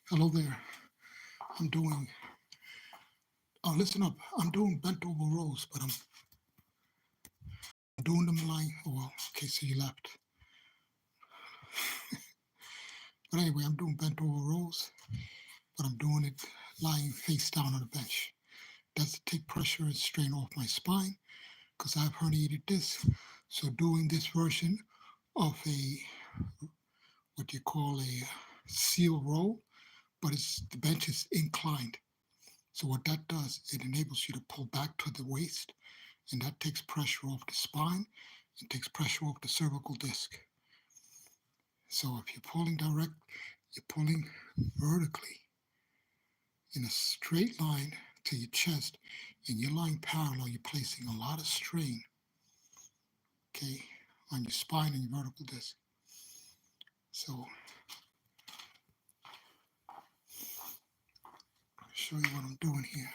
Hello there. I'm doing, listen up. I'm doing bent over rows, but I'm doing them lying. Oh, well, okay, so you left. But anyway, I'm doing bent over rows, but I'm doing it lying face down on the bench. That's to take pressure and strain off my spine because I have herniated discs. So doing this version of a, what you call a seal row, but the bench is inclined. So what that does, it enables you to pull back to the waist, and that takes pressure off the spine and takes pressure off the cervical disc. So if you're pulling direct, you're pulling vertically in a straight line to your chest, and you're lying parallel, you're placing a lot of strain, okay, on your spine and your vertical disc. So I'll show you what I'm doing here.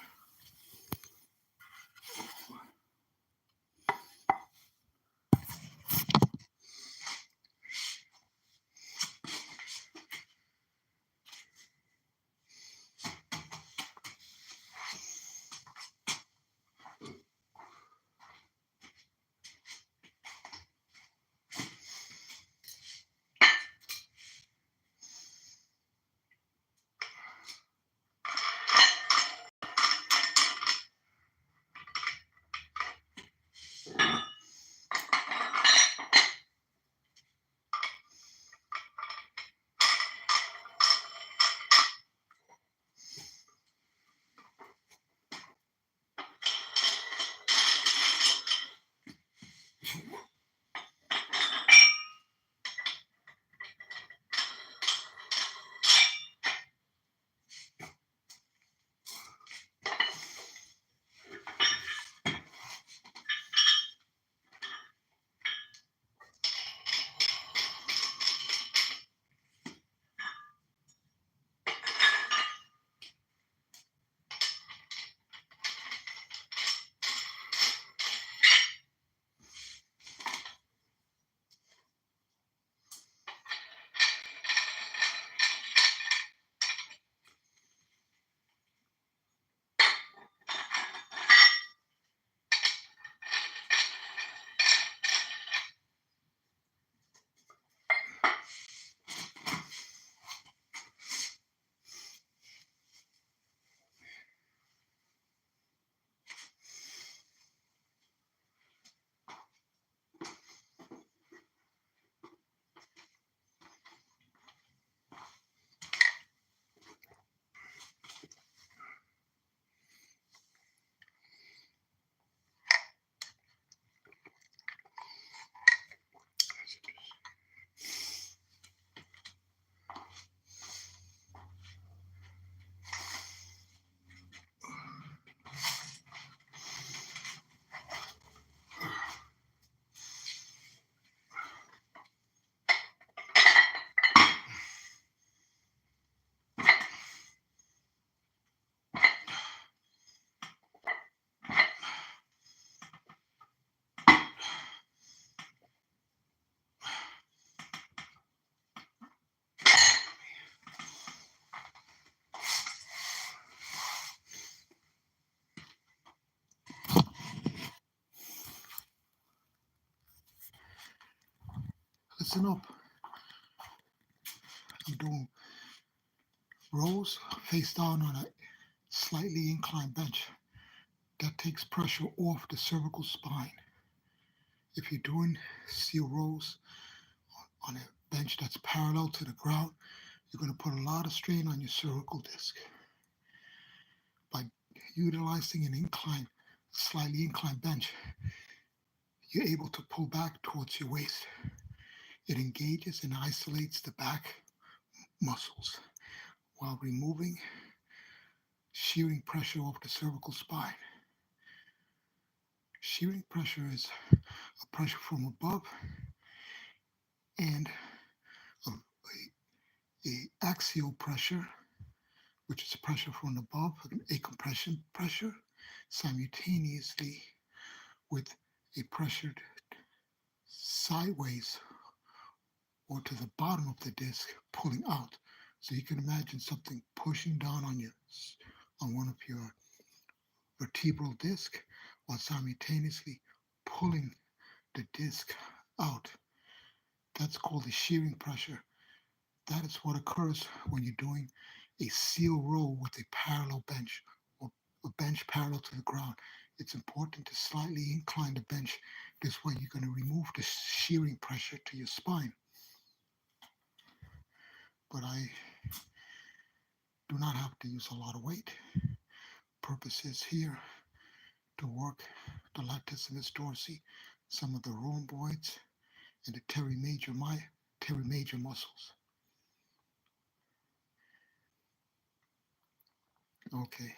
Listen up. I'm doing rows face down on a slightly inclined bench. That takes pressure off the cervical spine. If you're doing seal rows on a bench that's parallel to the ground, you're going to put a lot of strain on your cervical disc. By utilizing an slightly inclined bench, you're able to pull back towards your waist. It engages and isolates the back muscles while removing shearing pressure off the cervical spine. Shearing pressure is a pressure from above and a axial pressure, which is a pressure from above, a compression pressure, simultaneously with a pressure sideways or to the bottom of the disc pulling out. So you can imagine something pushing down on you, on one of your vertebral disc, while simultaneously pulling the disc out. That's called the shearing pressure. That is what occurs when you're doing a seal row with a parallel bench or a bench parallel to the ground. It's important to slightly incline the bench. This way you're going to remove the shearing pressure to your spine. But I do not have to use a lot of weight. Purpose is here to work the latissimus dorsi, some of the rhomboids, and the teri major muscles. Okay.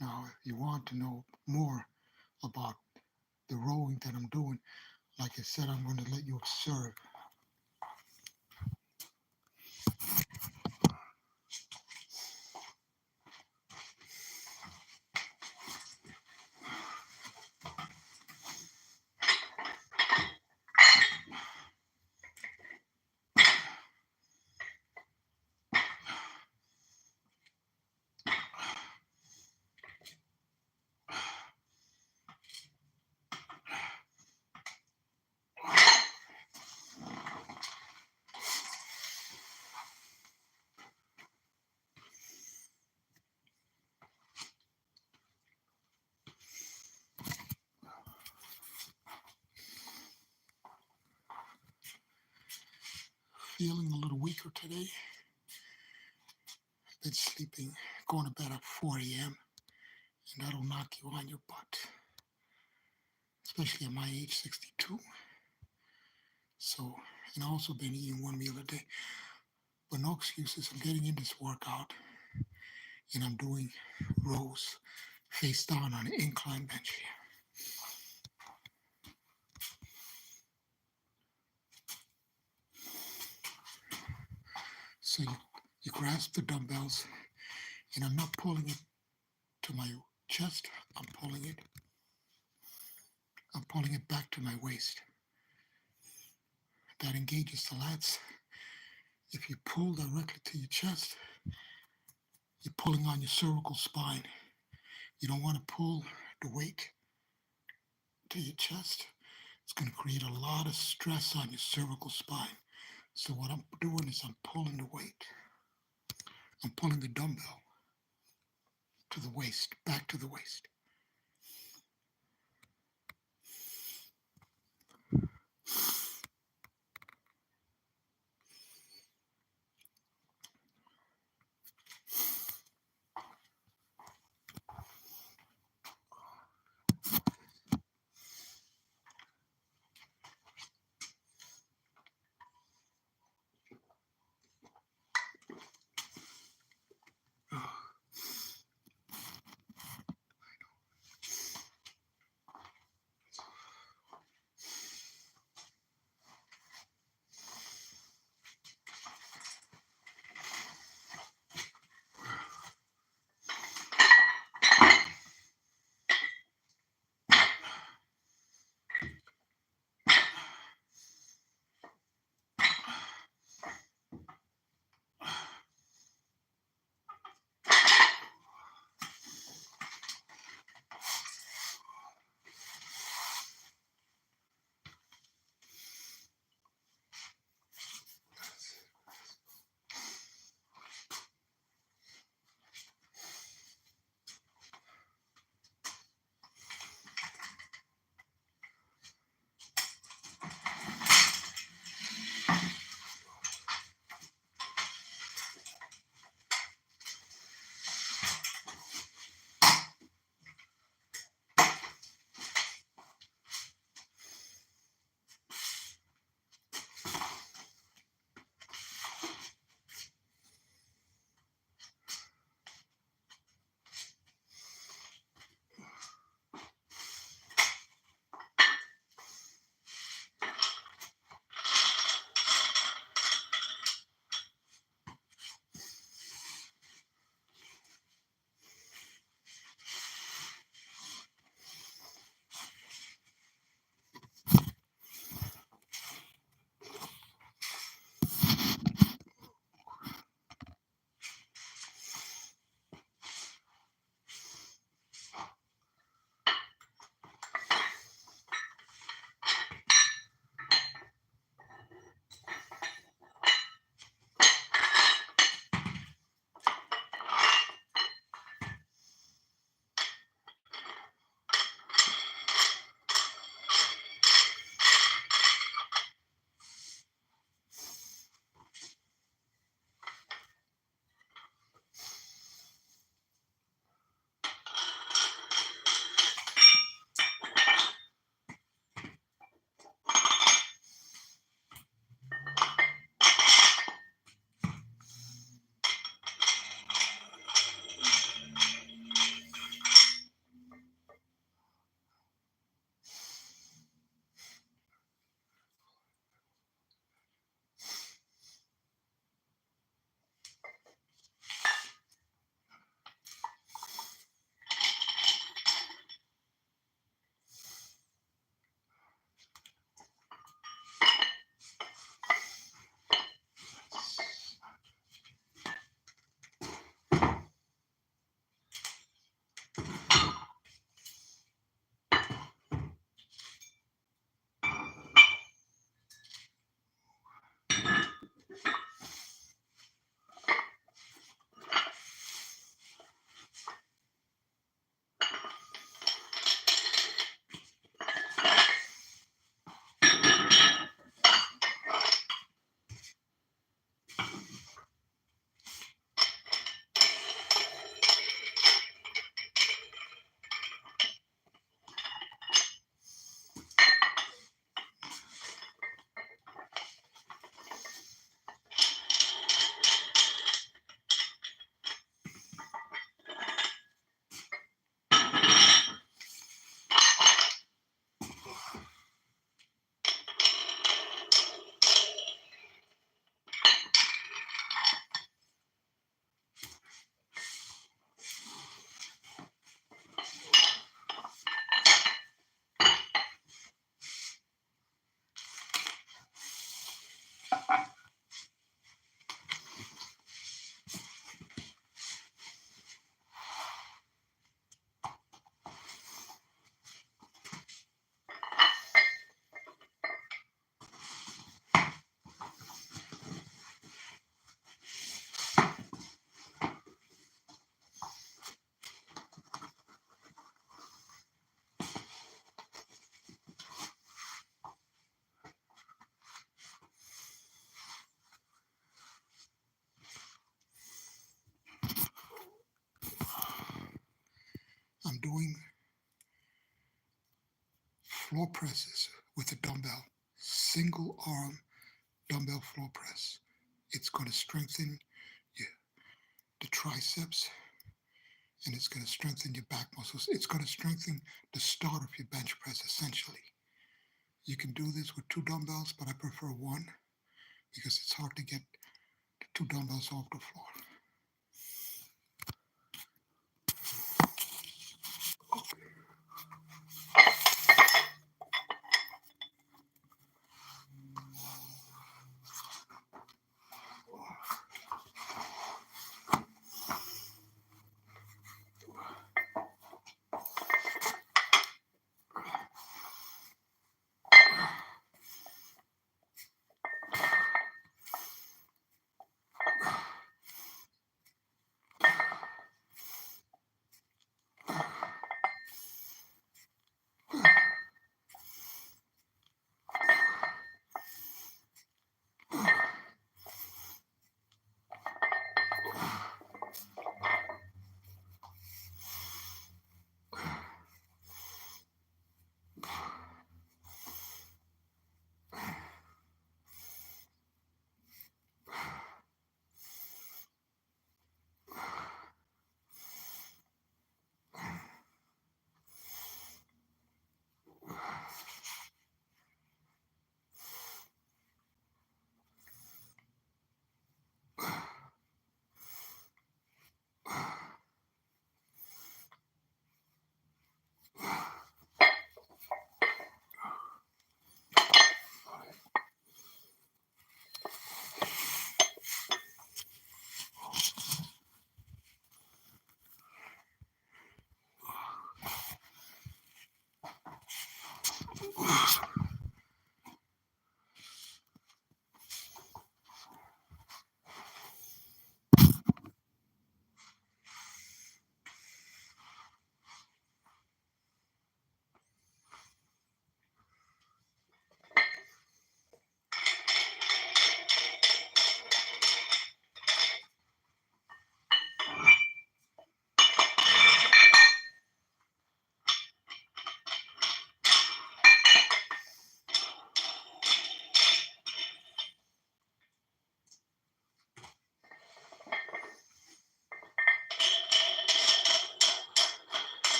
Now, if you want to know more about the rowing that I'm doing, like I said, I'm going to let you observe. Feeling a little weaker today. Been sleeping, going to bed at 4 a.m., and that'll knock you on your butt, especially at my age, 62. So, and I also been eating one meal a day. But no excuses. I'm getting in this workout, and I'm doing rows face down on an incline bench here. So you grasp the dumbbells, and I'm not pulling it to my chest. I'm pulling it back to my waist. That engages the lats. If you pull directly to your chest, you're pulling on your cervical spine. You don't want to pull the weight to your chest. It's going to create a lot of stress on your cervical spine. So what I'm doing is I'm pulling the weight. I'm pulling the dumbbell to the waist, back to the waist. floor presses with a dumbbell, single arm dumbbell floor press. It's going to strengthen your, the triceps, and it's going to strengthen your back muscles. It's going to strengthen the start of your bench press essentially. You can do this with 2 dumbbells, but I prefer one because it's hard to get the 2 dumbbells off the floor.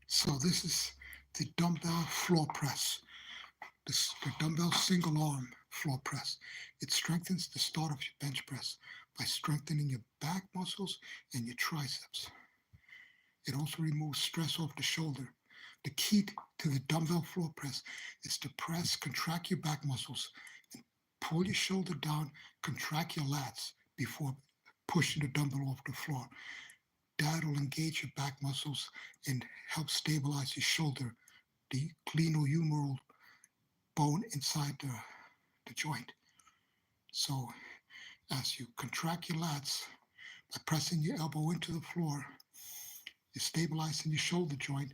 So this is the dumbbell floor press, the dumbbell single arm floor press. It strengthens the start of your bench press by strengthening your back muscles and your triceps. It also removes stress off the shoulder. The key to the dumbbell floor press is to press, contract your back muscles, and pull your shoulder down, contract your lats before pushing the dumbbell off the floor. That'll engage your back muscles and help stabilize your shoulder, the glenohumeral bone inside the joint. So as you contract your lats by pressing your elbow into the floor, you're stabilizing your shoulder joint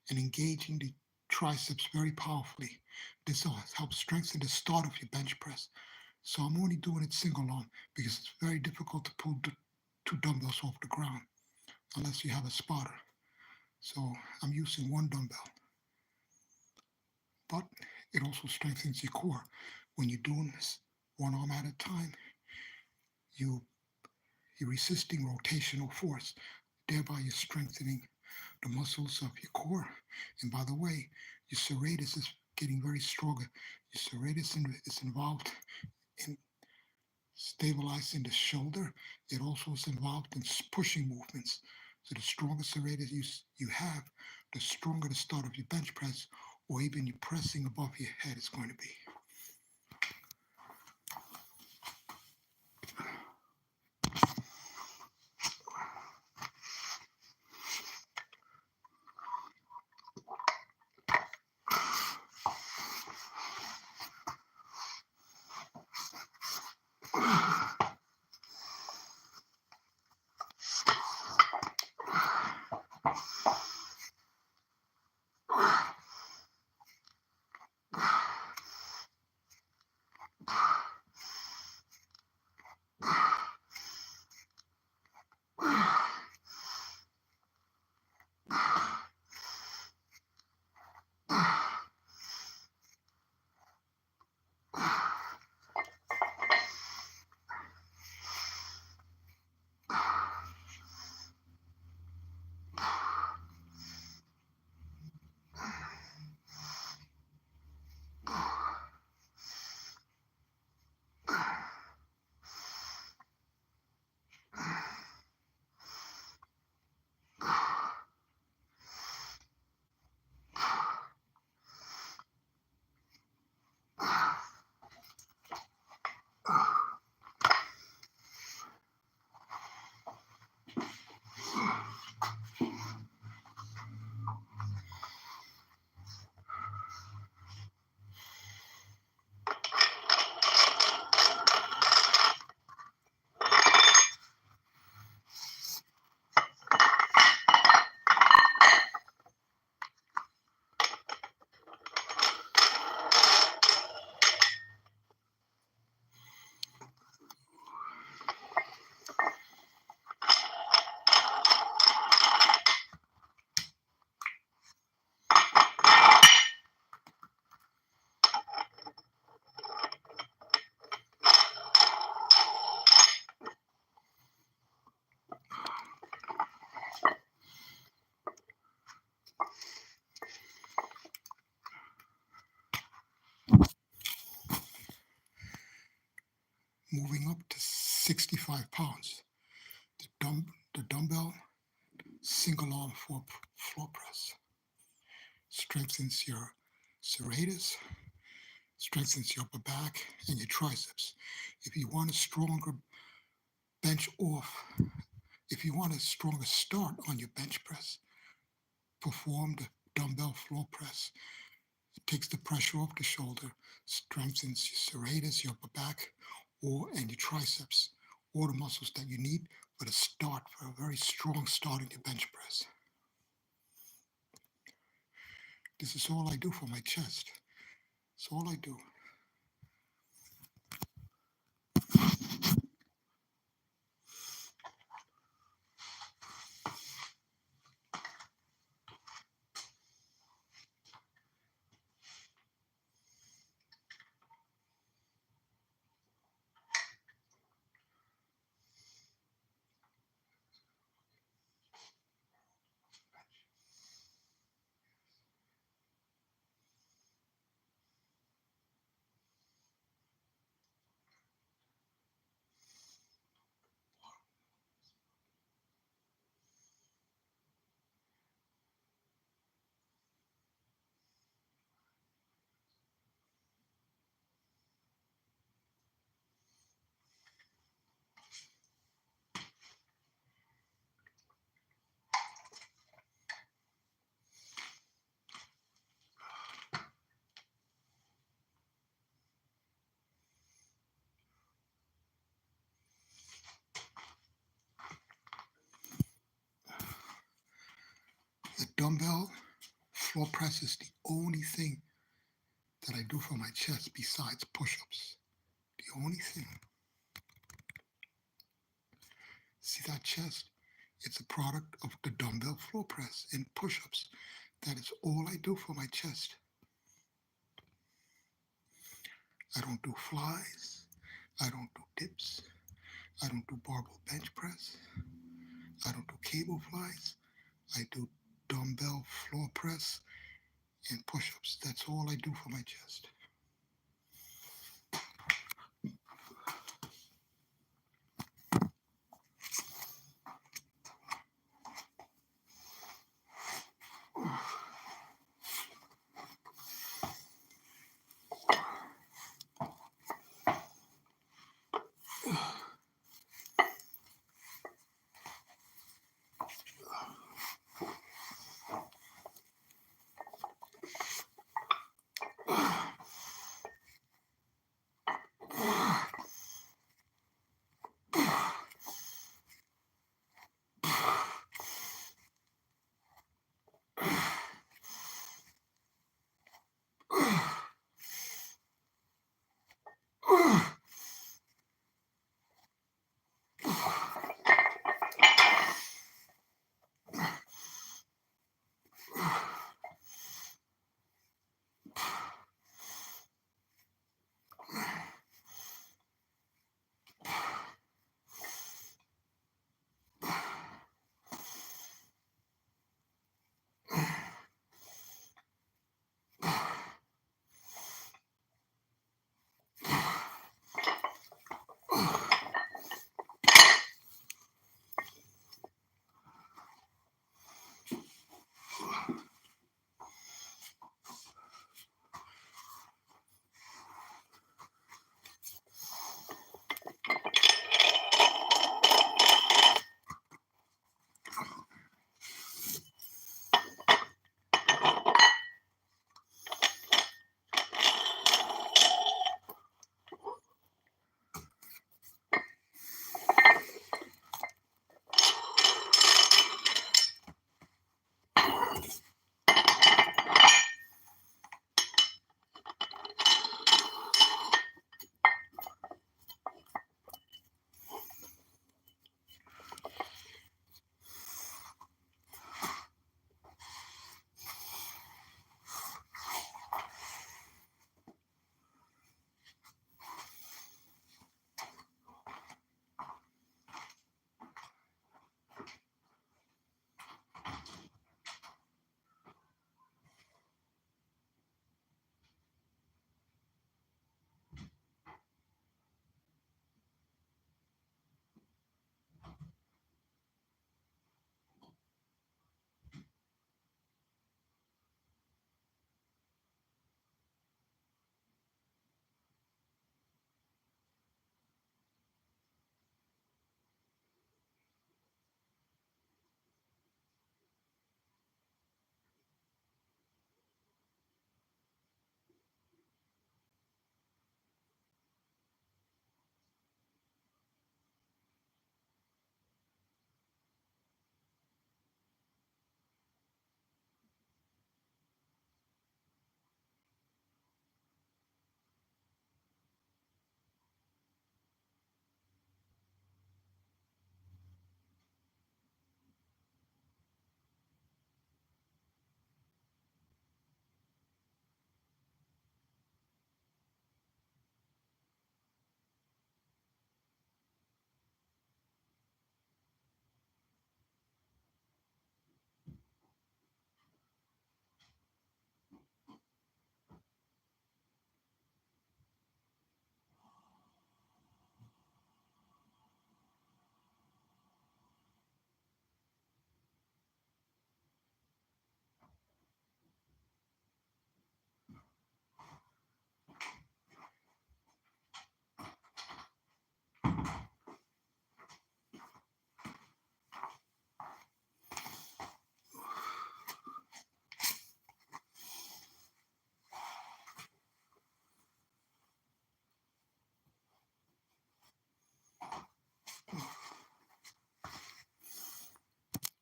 and engaging the triceps very powerfully. This will help strengthen the start of your bench press. So I'm only doing it single arm because it's very difficult to pull the 2 dumbbells off the ground unless you have a spotter. So I'm using 1 dumbbell. But it also strengthens your core. When you're doing this 1 arm at a time, you're resisting rotational force. Thereby, you're strengthening the muscles of your core. And by the way, your serratus is getting very stronger. Your serratus is involved in stabilizing the shoulder. It also is involved in pushing movements. So the stronger serratus you have, the stronger the start of your bench press, or even you pressing above your head is going to be. 65 pounds. The dumbbell single arm floor press strengthens your serratus, strengthens your upper back and your triceps. If you want a stronger bench off, if you want a stronger start on your bench press, perform the dumbbell floor press. It takes the pressure off the shoulder, strengthens your serratus, your upper back, and your triceps, all the muscles that you need for the start, for a very strong start in your bench press. This is all I do for my chest. It's all I do. The dumbbell floor press is the only thing that I do for my chest besides push-ups. The only thing. See that chest? It's a product of the dumbbell floor press and push-ups. That is all I do for my chest. I don't do flies. I don't do dips. I don't do barbell bench press. I don't do cable flies. I do dumbbell floor press and push-ups. That's all I do for my chest.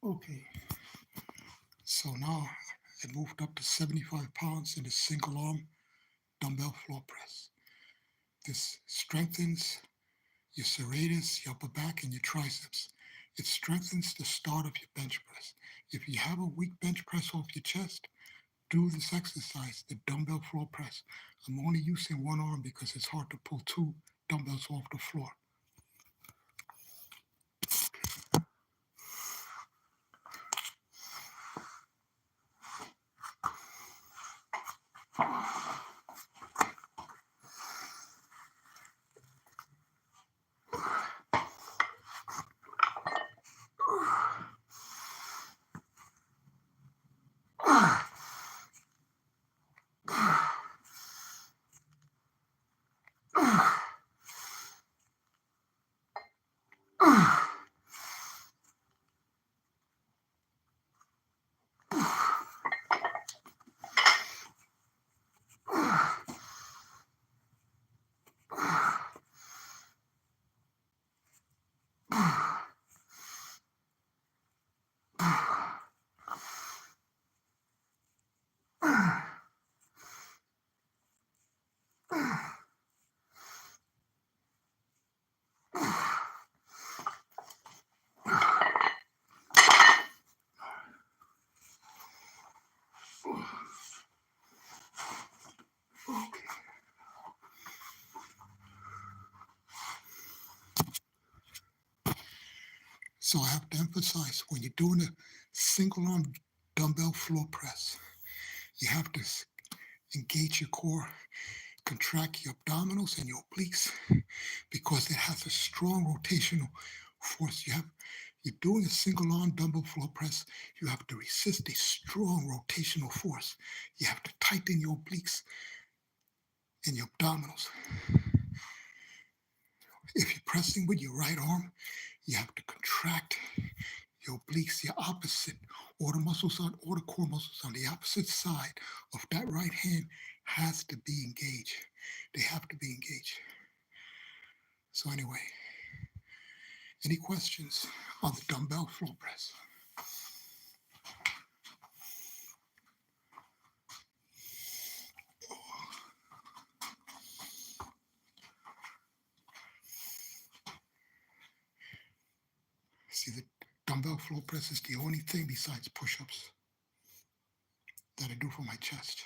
Okay, so now I moved up to 75 pounds in a single arm dumbbell floor press. This strengthens your serratus, your upper back, and your triceps. It strengthens the start of your bench press. If you have a weak bench press off your chest, do this exercise, the dumbbell floor press. I'm only using one arm because it's hard to pull two dumbbells off the floor. So I have to emphasize, when you're doing a single arm dumbbell floor press, you have to engage your core, contract your abdominals and your obliques, because it has a strong rotational force. You're doing a single arm dumbbell floor press, you have to resist a strong rotational force. You have to tighten your obliques and your abdominals. If you're pressing with your right arm, you have to contract your obliques, your opposite, or the core muscles on the opposite side of that right hand has to be engaged. They have to be engaged. So anyway, any questions on the dumbbell floor press? See, the dumbbell floor press is the only thing besides push-ups that I do for my chest.